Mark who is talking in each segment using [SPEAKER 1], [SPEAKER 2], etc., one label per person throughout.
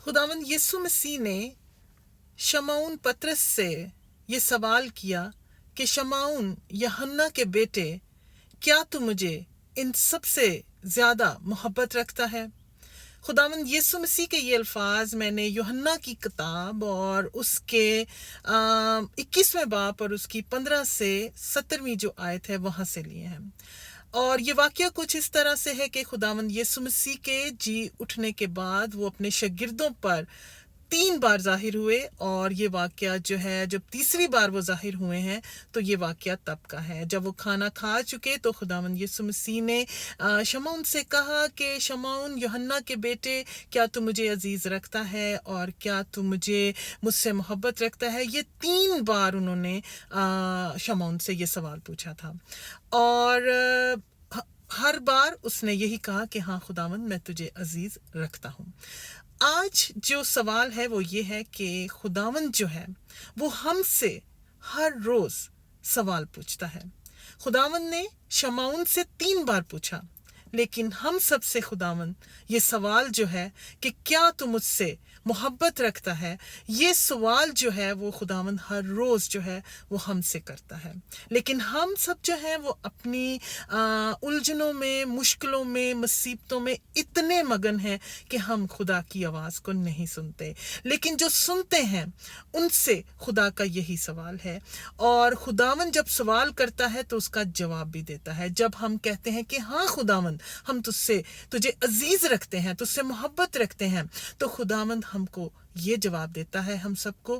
[SPEAKER 1] खुदावंद यीशु मसीह ने शमौन पतरस से ये सवाल किया कि शमौन यूहन्ना के बेटे, क्या तू मुझे इन सब से ज़्यादा मोहब्बत रखता है? खुदावंद यीशु मसीह के ये अल्फाज मैंने यूहन्ना की किताब और उसके 21वें बाब और उसकी 15 से 17वीं जो आयत है वहाँ से लिए हैं। और ये वाक़या कुछ इस तरह से है कि खुदावंद यीशु मसीह के जी उठने के बाद वो अपने शागिर्दों पर 3 बार ज़ाहिर हुए, और ये वाक़या जो है जब तीसरी बार वो ज़ाहिर हुए हैं तो ये वाक़या तब का है जब वो खाना खा चुके। तो खुदावंद यीशु मसीह ने शमौन से कहा कि शमौन यूहन्ना के बेटे, क्या तू मुझे अजीज़ रखता है और क्या तू मुझसे मोहब्बत रखता है? ये 3 बार उन्होंने शमौन से ये सवाल पूछा था, और हर बार उसने यही कहा कि हाँ खुदावंद, मैं तुझे अजीज़ रखता हूँ। आज जो सवाल है वो ये है कि खुदावंद जो है वो हमसे हर रोज़ सवाल पूछता है। खुदावंद ने शमौन से 3 बार पूछा, लेकिन हम सब से खुदावंद ये सवाल जो है कि क्या तू मुझसे मोहब्बत रखता है, ये सवाल जो है वो खुदावंद हर रोज़ जो है वो हमसे करता है। लेकिन हम सब जो है वो अपनी उलझनों में, मुश्किलों में, मुसीबतों में इतने मगन हैं कि हम खुदा की आवाज़ को नहीं सुनते। लेकिन जो सुनते हैं उनसे खुदा का यही सवाल है, और खुदावंद जब सवाल करता है तो उसका जवाब भी देता है। जब हम कहते हैं कि हाँ खुदावंद, हम तुझे अजीज़ रखते हैं, तुझसे मोहब्बत रखते हैं, तो खुदावंद हमको ये जवाब देता है हम सबको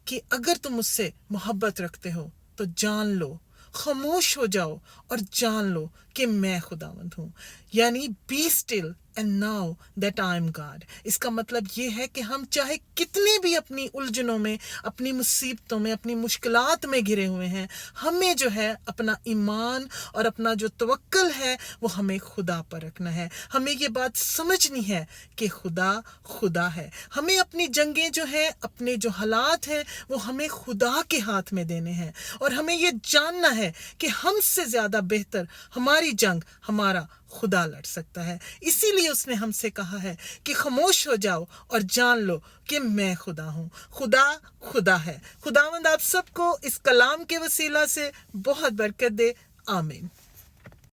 [SPEAKER 1] कि अगर तुम मुझसे मोहब्बत रखते हो तो जान लो, खामोश हो जाओ और जान लो कि मैं खुदावंद हूँ। यानी be still and now that I am God. इसका मतलब ये है कि हम चाहे कितने भी अपनी उलझनों में, अपनी मुसीबतों में, अपनी मुश्किलात में घिरे हुए हैं, हमें जो है अपना ईमान और अपना जो तवक्कल है वो हमें खुदा पर रखना है। हमें ये बात समझनी है कि खुदा है। हमें अपनी जंगें जो हैं, अपने जो हालात हैं, वो हमें खुदा के हाथ में देने हैं, और हमें ये जानना है कि हमसे ज़्यादा बेहतर हमारी जंग हमारा खुदा लड़ सकता है। इसीलिए उसने हमसे कहा है कि खामोश हो जाओ और जान लो कि मैं खुदा हूँ। खुदा है। खुदावंद आप सबको इस कलाम के वसीला से बहुत बरकत दे। आमीन।